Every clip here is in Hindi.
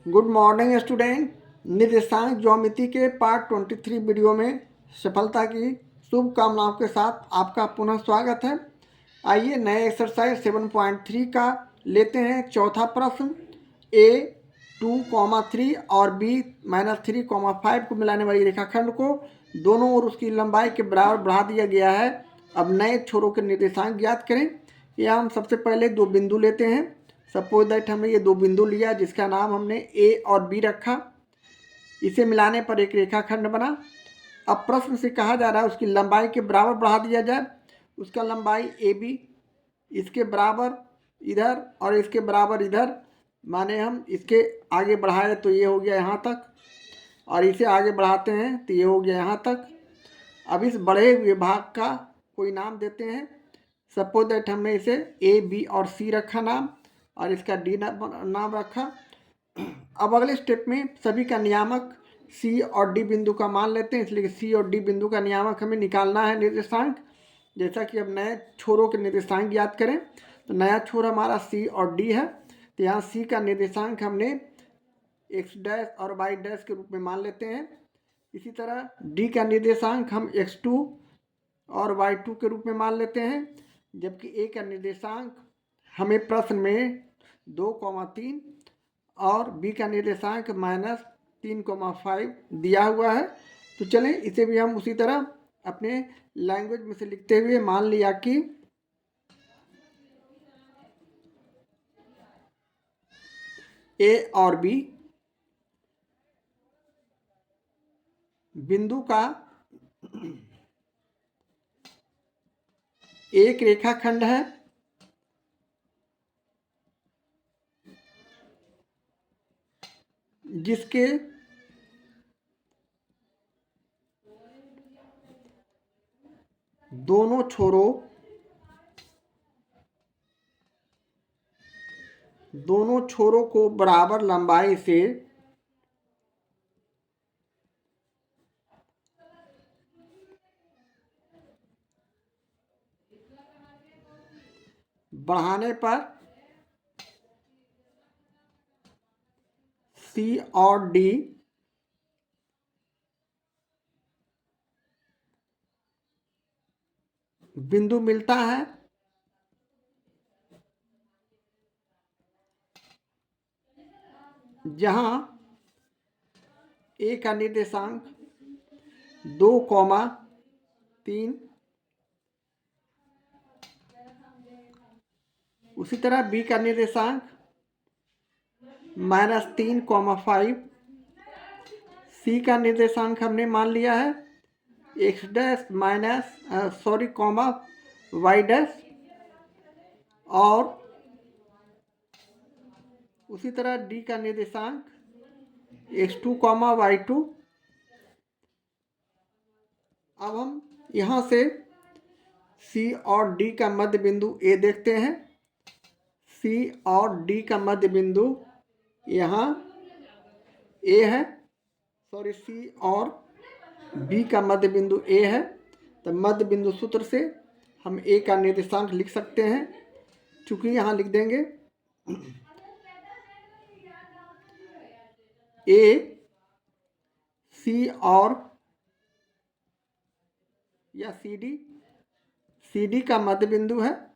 Good morning student. निर्देशांक ज्योमेट्री के पार्ट 23 वीडियो में सफलता की शुभकामनाओं के साथ आपका पुनः स्वागत है। आइए नए एक्सरसाइज 7.3 का लेते हैं चौथा प्रश्न। ए 2,3 और बी -3,5 को मिलाने वाली रेखाखंड को दोनों ओर उसकी लंबाई के बराबर बढ़ा दिया गया है। अब नए छोरों के निर्देशांक ज्ञात करें। यह हम सबसे पहले दो बिंदु लेते हैं। सपोज दैट हमने ये दो बिंदु लिया जिसका नाम हमने ए और बी रखा। इसे मिलाने पर एक रेखाखंड बना। अब प्रश्न से कहा जा रहा है उसकी लंबाई के बराबर बढ़ा दिया जाए। उसका लंबाई ए बी इसके बराबर इधर और इसके बराबर इधर, माने हम इसके आगे बढ़ाए तो ये हो गया यहाँ तक और इसे आगे बढ़ाते हैं तो ये हो गया यहाँ तक। अब इस बढ़े हुए भाग का कोई नाम देते हैं। सपोज दैट हमने इसे ए बी और सी रखा नाम और इसका डी नाम रखा। अब अगले स्टेप में सभी का नियामक सी और डी बिंदु का मान लेते हैं, इसलिए सी और डी बिंदु का नियामक हमें निकालना है निर्देशांक। जैसा कि अब नए छोरों के निर्देशांक ज्ञात करें तो नया छोर हमारा सी और डी है, तो यहाँ सी का निर्देशांक हमने एक्स डैश और वाई डैश के रूप में मान लेते हैं। इसी तरह डी का निर्देशांक हम x2 और y2 के रूप में मान लेते हैं, जबकि ए का निर्देशांक हमें प्रश्न में 2,3 और बी का निर्देशांक -3,5 दिया हुआ है। तो चलें इसे भी हम उसी तरह अपने लैंग्वेज में से लिखते हुए मान लिया कि ए और बी बिंदु का एक रेखाखंड है जिसके दोनों छोरों को बराबर लंबाई से बढ़ाने पर सी और डी बिंदु मिलता है। जहां ए का निर्देशांक 2,3, उसी तरह बी का निर्देशांक -3,5, सी का निर्देशांक हमने मान लिया है x dash comma y dash, और उसी तरह डी का निर्देशांक x2 कॉमा y2। अब हम यहाँ से सी और डी का मध्य बिंदु ए देखते हैं। सी और डी का मध्य बिंदु यहाँ ए है, सी और बी का मध्य बिंदु ए है। तो मध्य बिंदु सूत्र से हम ए का निर्देशांक लिख सकते हैं, चूंकि यहाँ लिख देंगे ए सी और या सी डी का मध्य बिंदु है।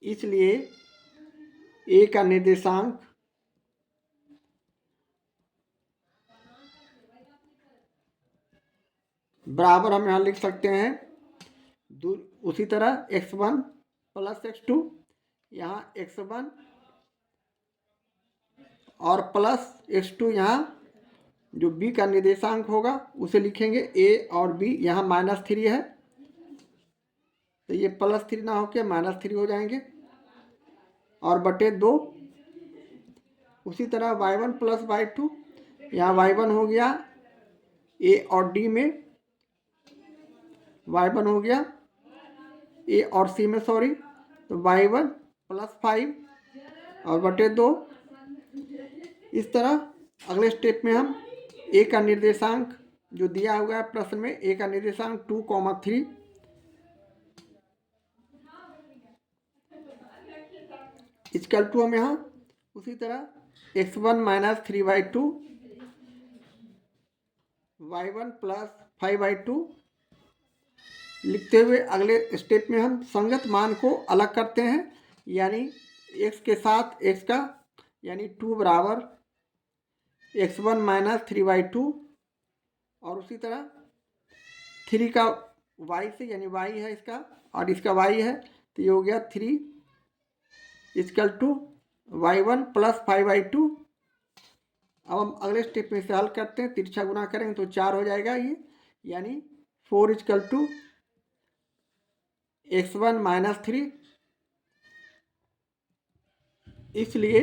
इसलिए ए का निर्देशांक बराबर हम यहाँ लिख सकते हैं उसी तरह x1 प्लस x2, यहाँ x1 और प्लस x2, यहाँ जो b का निर्देशांक होगा उसे लिखेंगे a और b। यहाँ -3 है तो ये +3 ना होकर -3 हो जाएंगे और बटे 2। उसी तरह y1 प्लस y2, यहाँ y1 हो गया a और d में, y1 हो गया ए और सी में, तो y1 +5 और बटे 2। इस तरह अगले स्टेप में हम ए का निर्देशांक जो दिया हुआ है प्रश्न में, ए का निर्देशांक 2,3 इक्वल टू हम यहाँ उसी तरह x1 माइनस 3/2 y1 प्लस 5/2 लिखते हुए अगले स्टेप में हम संगत मान को अलग करते हैं, यानी x के साथ x का, यानी 2 बराबर x1 माइनस 3/2 और उसी तरह 3 का y से, यानी y है इसका और इसका y है, तो ये हो गया 3 इक्वल टू y1 प्लस 5/2। अब हम अगले स्टेप में इसे हल करते हैं, तिरछा गुना करेंगे तो 4 हो जाएगा ये, यानी 4 इक्वल टू x1 माइनस 3। इसलिए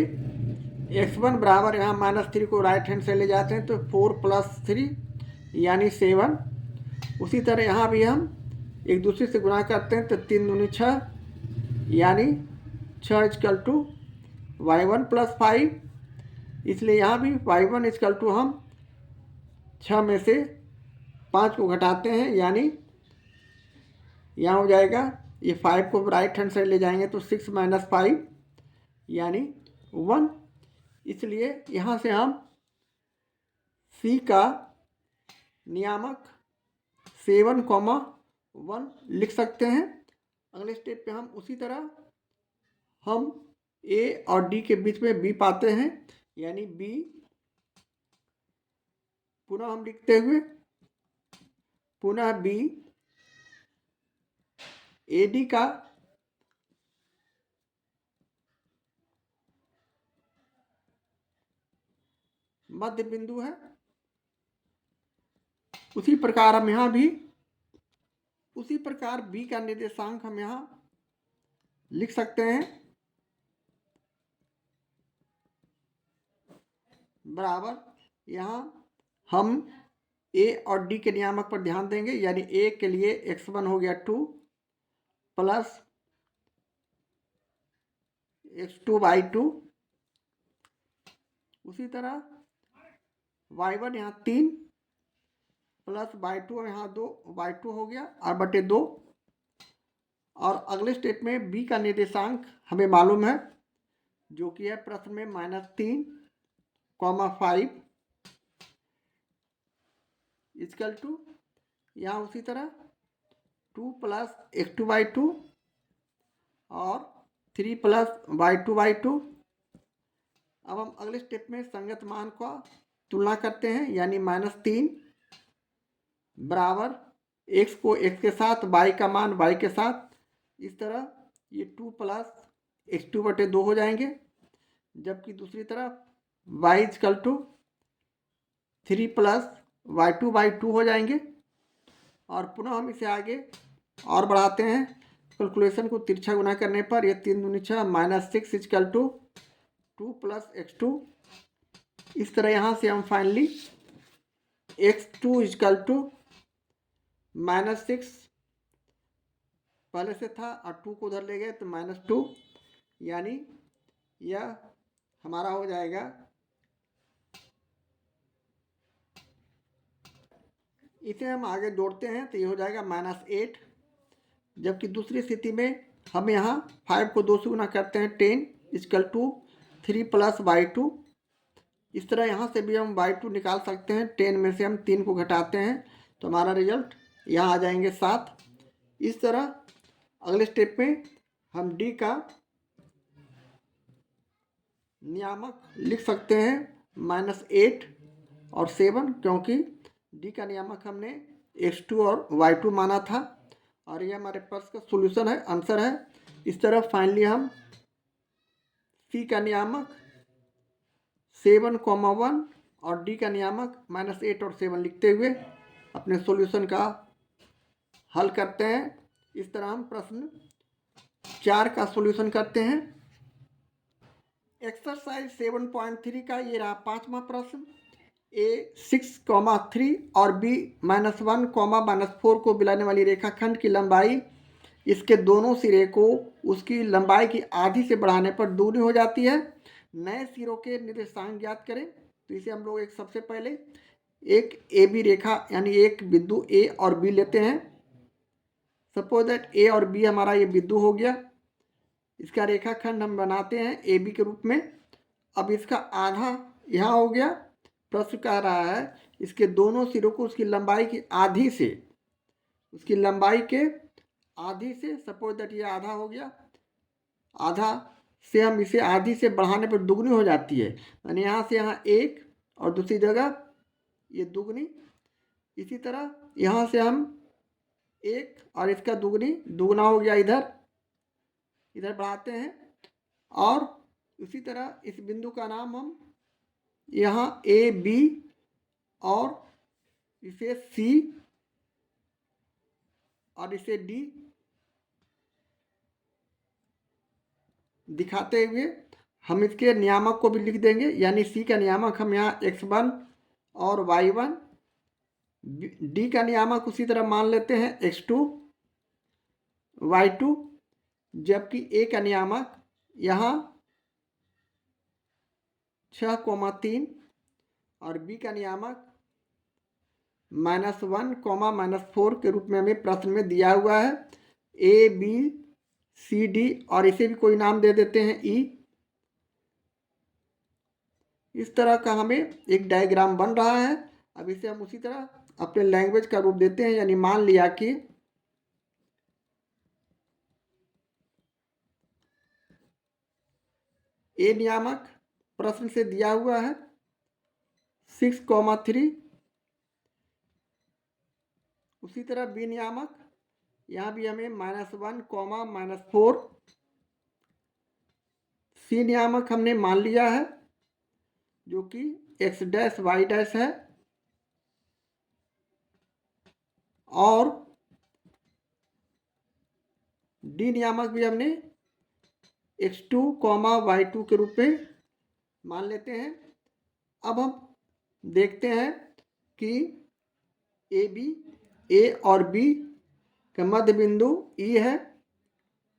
x1 बराबर यहाँ -3 को राइट हैंड से ले जाते हैं तो 4 प्लस 3 यानी 7। उसी तरह यहाँ भी हम एक दूसरे से गुना करते हैं तो 3 दूनी 6 यानी 6 इक्वल टू y1 प्लस 5। इसलिए यहाँ भी y1 इक्वल टू हम 6 में से 5 को घटाते हैं, यानी यहाँ हो जाएगा ये 5 को राइट हैंड साइड ले जाएंगे तो 6 माइनस 5 यानी 1। इसलिए यहाँ से हम C का नियामक 7,1 लिख सकते हैं। अगले स्टेप पे हम उसी तरह हम A और D के बीच में B पाते हैं, यानी B पुनः हम लिखते हुए पुनः B AD का मध्य बिंदु है। उसी प्रकार हम यहाँ भी उसी प्रकार B का निर्देशांक हम यहाँ लिख सकते हैं बराबर, यहाँ हम A और D के नियामक पर ध्यान देंगे, यानी A के लिए x1 हो गया 2 प्लस x2/2। उसी तरह y1 यहाँ 3 प्लस y2 यहाँ 2 y2 हो गया और बटे 2। और अगले स्टेप में B का निर्देशांक हमें मालूम है, जो कि है प्रश्न में -3, 5 इक्वल टू यहाँ उसी तरह 2 प्लस x2/2 और 3 प्लस y2/2। अब हम अगले स्टेप में संगत मान का तुलना करते हैं, यानी -3 बराबर x को x के साथ, y का मान y के साथ, इस तरह ये 2 प्लस x2/2 हो जाएंगे, जबकि दूसरी तरफ y equal to 3 plus y2/2 हो जाएंगे। और पुनः हम इसे आगे और बढ़ाते हैं, कैलकुलेशन को तिरछा गुना करने पर ये 3 दूनी 6 -6 इक्वल टू 2 प्लस x2। इस तरह यहाँ से हम फाइनली x2 इक्वल टू -6 पहले से था और 2 को उधर ले गए तो -2, यानी यह हमारा हो जाएगा इसे हम आगे जोड़ते हैं तो ये हो जाएगा -8। जबकि दूसरी स्थिति में हम यहाँ 5 को 2 से गुना करते हैं 10 इक्वल टू 3 प्लस y2। इस तरह यहाँ से भी हम y2 निकाल सकते हैं, 10 में से हम 3 को घटाते हैं तो हमारा रिजल्ट यहाँ आ जाएंगे 7। इस तरह अगले स्टेप में हम D का नियामक लिख सकते हैं -8 और 7, क्योंकि D का नियामक हमने x2 और y2 माना था और ये हमारे पास का सॉल्यूशन है, आंसर है। इस तरह फाइनली हम C का नियामक 7,1 और D का नियामक -8 और 7 लिखते हुए अपने सॉल्यूशन का हल करते हैं। इस तरह हम प्रश्न 4 का सॉल्यूशन करते हैं। एक्सरसाइज 7.3 का ये रहा 5वां प्रश्न। A 6,3 और B -1, -4 को मिलाने वाली रेखाखंड की लंबाई इसके दोनों सिरे को उसकी लंबाई की आधी से बढ़ाने पर दूनी हो जाती है। नए सिरों के निर्देशांक ज्ञात करें। तो इसे हम लोग एक सबसे पहले एक AB रेखा यानी एक बिंदु A और B लेते हैं। सपोज दैट A और B हमारा ये बिंदु हो गया। इसका रेखाखंड हम बनाते हैं ए बी के रूप में। अब इसका आधा यहाँ हो गया। प्रश्न कह रहा है इसके दोनों सिरों को उसकी लंबाई की आधी से, उसकी लंबाई के आधी से, सपोज दैट ये आधा हो गया, आधा से हम इसे आधी से बढ़ाने पर दुगनी हो जाती है, यानी यहाँ से यहाँ एक और दूसरी जगह ये दुगनी। इसी तरह यहाँ से हम एक और इसका दुगनी, दुगना हो गया, इधर इधर बढ़ाते हैं। और उसी तरह इस बिंदु का नाम हम यहाँ ए बी और इसे सी और इसे डी दिखाते हुए हम इसके नियामक को भी लिख देंगे, यानी सी का नियामक हम यहाँ x1 और y1, डी का नियामक उसी तरह मान लेते हैं x2 y2, जबकि ए का नियामक यहाँ 6,3 और बी का नियामक -1, -4 के रूप में हमें प्रश्न में दिया हुआ है। ए बी सी डी और इसे भी कोई नाम दे देते हैं ई। इस तरह का हमें एक डायग्राम बन रहा है। अब इसे हम उसी तरह अपने लैंग्वेज का रूप देते हैं, यानी मान लिया कि ए नियामक प्रश्न से दिया हुआ है 6,3, उसी तरह बी नियामक यहाँ भी हमें -1, -4, सी नियामक हमने मान लिया है जो कि x डैश y डैश है, और डी नियामक भी हमने x2, y2 के रूप में मान लेते हैं। अब हम देखते हैं कि ए और बी का मध्य बिंदु ई है,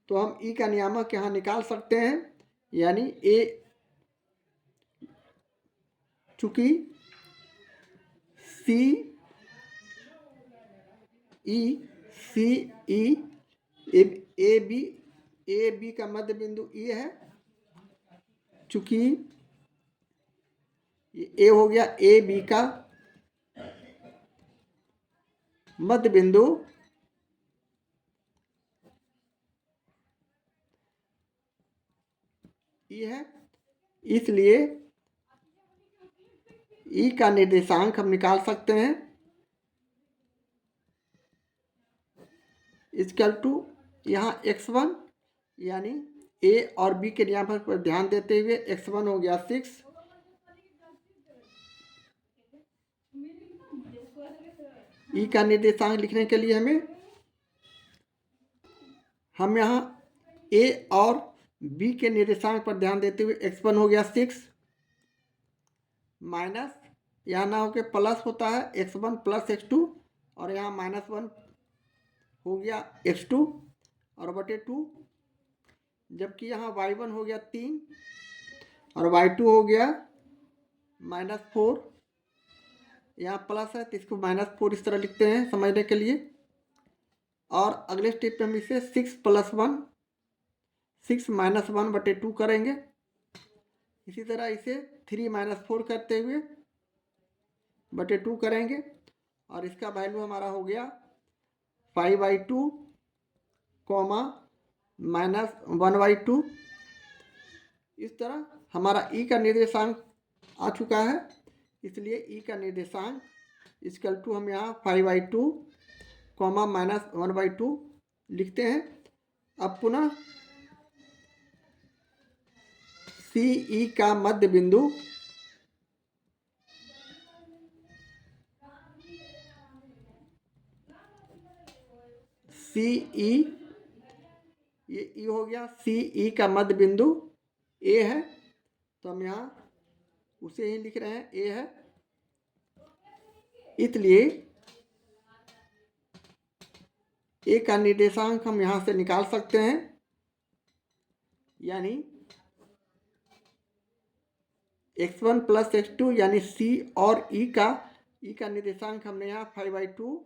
तो हम ई का नियामक यहाँ निकाल सकते हैं, यानी ए, चूंकि सी ई ए बी का मध्य बिंदु ई है, चूंकि ए हो गया ए बी का मध्य बिंदु, ई है, इसलिए ई का निर्देशांक हम निकाल सकते हैं इक्वल टू यहाँ x1, यानी ए और बी के नियामक पर ध्यान देते हुए x1 हो गया 6, ई का निर्देशांक लिखने के लिए हम यहाँ ए और बी के निर्देशांक पर ध्यान देते हुए x1 हो गया 6 माइनस, यहाँ ना होकर प्लस होता है x1 प्लस x2, और यहाँ -1 हो गया x2 और बटे 2, जबकि यहाँ y1 हो गया 3 और y2 हो गया -4, यहाँ प्लस है तो इसको -4 इस तरह लिखते हैं समझने के लिए। और अगले स्टेप में हम इसे 6 + 1, 6 - 1 बटे 2 करेंगे। इसी तरह इसे 3 - 4 करते हुए बटे 2 करेंगे, और इसका वैल्यू हमारा हो गया 5/2, -1/2। इस तरह हमारा ई का निर्देशांक आ चुका है, इसलिए ई का निर्देशांक इक्वल टू हम यहाँ 5/2, -1/2 लिखते हैं। अब पुनः सी ई का मध्य बिंदु सी ई, ये ई हो गया, सी ई का मध्य बिंदु ए है, तो हम यहाँ उसे ही लिख रहे हैं, ए है, इसलिए ए का निर्देशांक हम यहाँ से निकाल सकते हैं, यानी x1 + x2, यानी सी और ई का निर्देशांक हमने यहाँ 5/2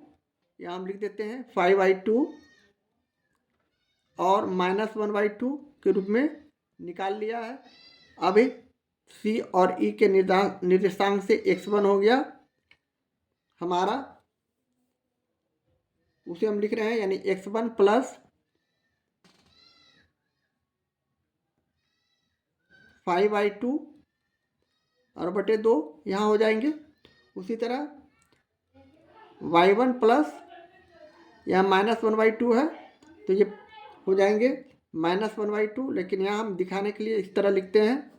यहाँ हम लिख देते हैं 5/2, और -1/2 के रूप में निकाल लिया है। अभी सी और ई के निर्देशांक से x1 हो गया हमारा, उसे हम लिख रहे हैं, यानी x1 प्लस 5/2 और बटे 2 यहाँ हो जाएंगे। उसी तरह y1 प्लस यहाँ -1/2 है तो ये हो जाएंगे -1/2, लेकिन यहाँ हम दिखाने के लिए इस तरह लिखते हैं।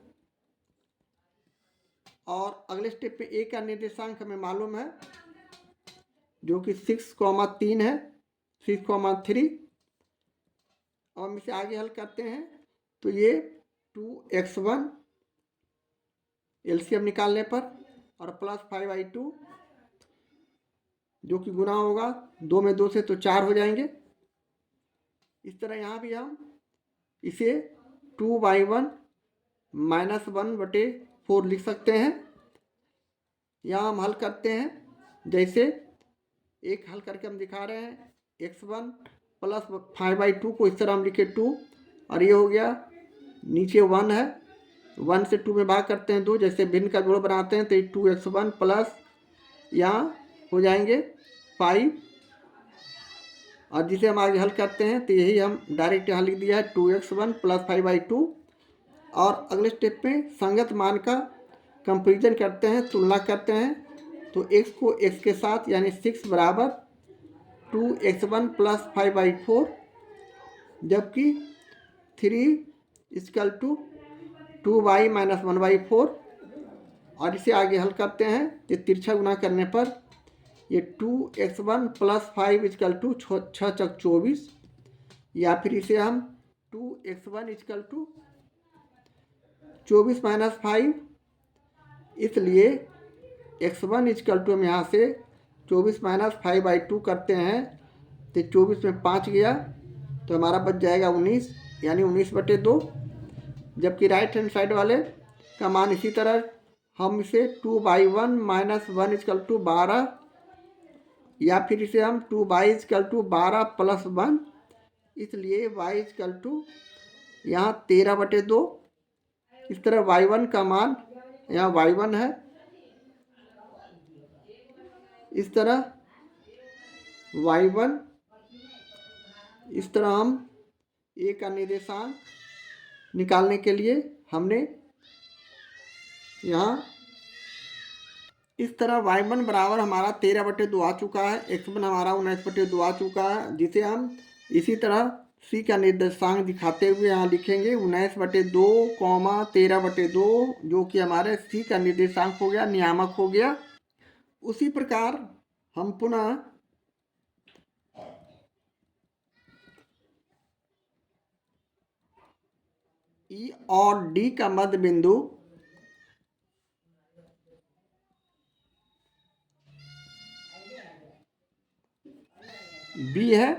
और अगले स्टेप पे ए का निर्देशांक हमें मालूम है जो कि 6,3 है, 6,3। अब हम इसे आगे हल करते हैं तो ये 2x1 एलसीएम निकालने पर और प्लस 5/2 जो कि गुना होगा 2 में 2 से तो 4 हो जाएंगे। इस तरह यहाँ भी हम इसे 2/1 -1/4 लिख सकते हैं। यहाँ हम हल करते हैं, जैसे एक हल करके हम दिखा रहे हैं, x1 प्लस 5/2 को इस तरह हम लिखे 2 और ये हो गया, नीचे 1 है, 1 से 2 में भाग करते हैं 2, जैसे भिन्न का जोड़ बनाते हैं तो 2x1 प्लस यहाँ हो जाएंगे 5, और जिसे हम आगे हल करते हैं तो यही हम डायरेक्ट यहाँ लिख दिया है 2x1 प्लस 5/2। और अगले स्टेप में संगत मान का कंपेरिजन करते हैं, तुलना करते हैं, तो x को x के साथ यानी 6 बराबर 2x1 प्लस 5/4, जबकि 3 इक्वल टू 2y माइनस 1/4। और इसे आगे हल करते हैं, ये तिरछा गुना करने पर ये 2x1 प्लस 5 इक्वल टू 6 चक 24, या फिर इसे हम 2x1 इक्वल टू 24 माइनस 5, इसलिए x1 इक्वल टू हम यहाँ से 24 माइनस 5/2 करते हैं तो 24 में 5 गया तो हमारा बच जाएगा 19, यानी 19/2। जबकि राइट हैंड साइड वाले का मान इसी तरह हम इसे 2/1 माइनस 1 इक्वल टू 12, या फिर इसे हम 2y इक्वल टू 12 प्लस 1, इसलिए y इक्वल टू यहाँ 13/2। इस तरह y1 का मान यहाँ y1 है, इस तरह y1, इस तरह हम a का निर्देशांक निकालने के लिए हमने यहाँ इस तरह y1 बराबर हमारा 13/2 आ चुका है, x1 हमारा 19/2 आ चुका है, जिसे हम इसी तरह c का निर्देशांक दिखाते हुए यहाँ लिखेंगे 19/2, 13/2, जो कि हमारे c का निर्देशांक हो गया, नियामक हो गया। उसी प्रकार हम पुनः E और D का मध्य बिंदु B है,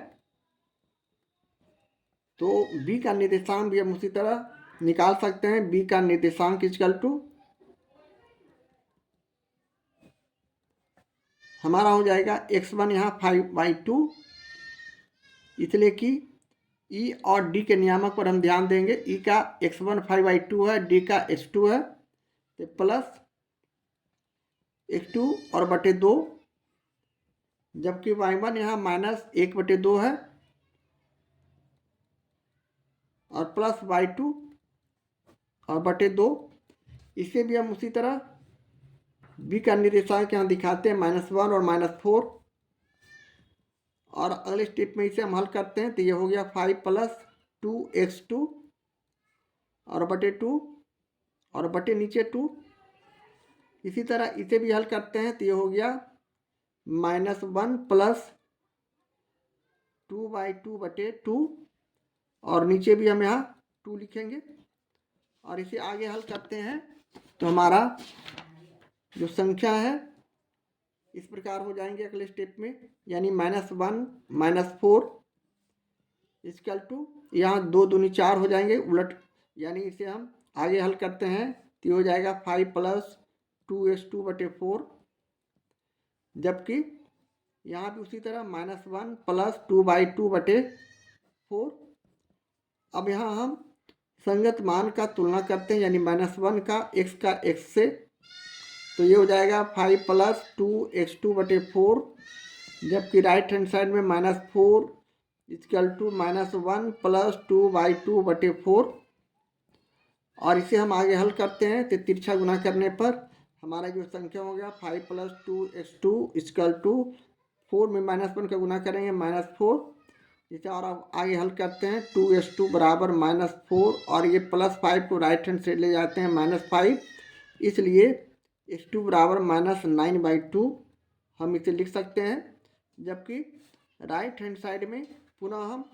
तो B का निर्देशांक भी हम उसी तरह निकाल सकते हैं। B का निर्देशांक इक्वल टू हमारा हो जाएगा x1 यहाँ 5/2, इसलिए कि E और D के नियामक पर हम ध्यान देंगे। E का x1 5/2 है, D का x2 है, तो प्लस x2 और बटे 2, जबकि y1 यहाँ -1/2 है और प्लस y2 और बटे 2। इसे भी हम उसी तरह b का निर्देशांक यहाँ दिखाते हैं -1 और -4, और अगले स्टेप में इसे हम हल करते हैं तो ये हो गया 5 प्लस 2x2 और बटे 2 और बटे नीचे 2। इसी तरह इसे भी हल करते हैं तो ये हो गया -1 प्लस 2/2/2, और नीचे भी हम यहाँ 2 लिखेंगे। और इसे आगे हल करते हैं तो हमारा जो संख्या है इस प्रकार हो जाएंगे अगले स्टेप में, यानी -1 -4 इक्वल टू यहाँ 2 दूनी 4 हो जाएंगे उलट, यानी इसे हम आगे हल करते हैं तो ये हो जाएगा 5 प्लस 2x2/4, जबकि यहाँ भी उसी तरह -1 प्लस 2/2/4, अब यहाँ हम संगत मान का तुलना करते हैं, यानी -1 का x से। तो ये हो जाएगा 5 + 2x2/4, जबकि राइट हैंड साइड में -4 = -1 + 2/2/4। और इसे हम आगे हल करते हैं तो तिरछा गुना करने पर हमारा जो संख्या हो गया 5 + 2x2 = 4 में -1 का गुना करेंगे -4। इसे और अब आगे हल करते हैं 2x2 = -4, और ये +5 को राइट हैंड साइड ले जाते हैं -5, इसलिए x2 = -9/2 हम इसे लिख सकते हैं। जबकि राइट हैंड साइड में पुनः हम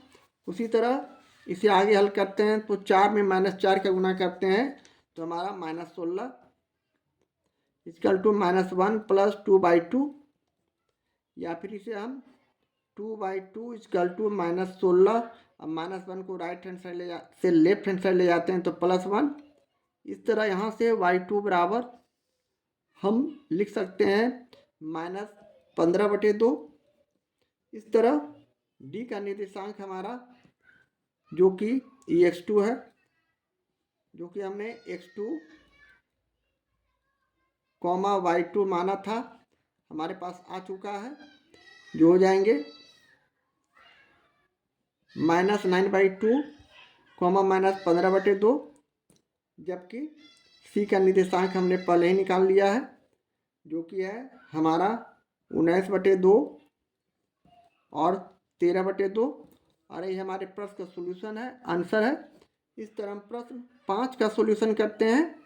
उसी तरह इसे आगे हल करते हैं तो 4 में -4 का गुना करते हैं तो हमारा -16 = -1 + 2/2, या फिर इसे हम 2/2 = -16। अब -1 को राइट हैंड साइड से लेफ्ट हैंड साइड ले जाते हैं तो +1। इस तरह यहाँ से y2 बराबर हम लिख सकते हैं -15/2। इस तरह d का निर्देशांक हमारा जो कि x2 है, जो कि हमने x2, y2 माना था, हमारे पास आ चुका है, जो हो जाएंगे -9/2, -15/2। जबकि c का निर्देशांक हमने पहले ही निकाल लिया है, जो कि है हमारा 19/2 और 13/2। और ये हमारे प्रश्न का सोल्यूशन है, आंसर है। इस तरह हम प्रश्न 5 का सोल्यूशन करते हैं।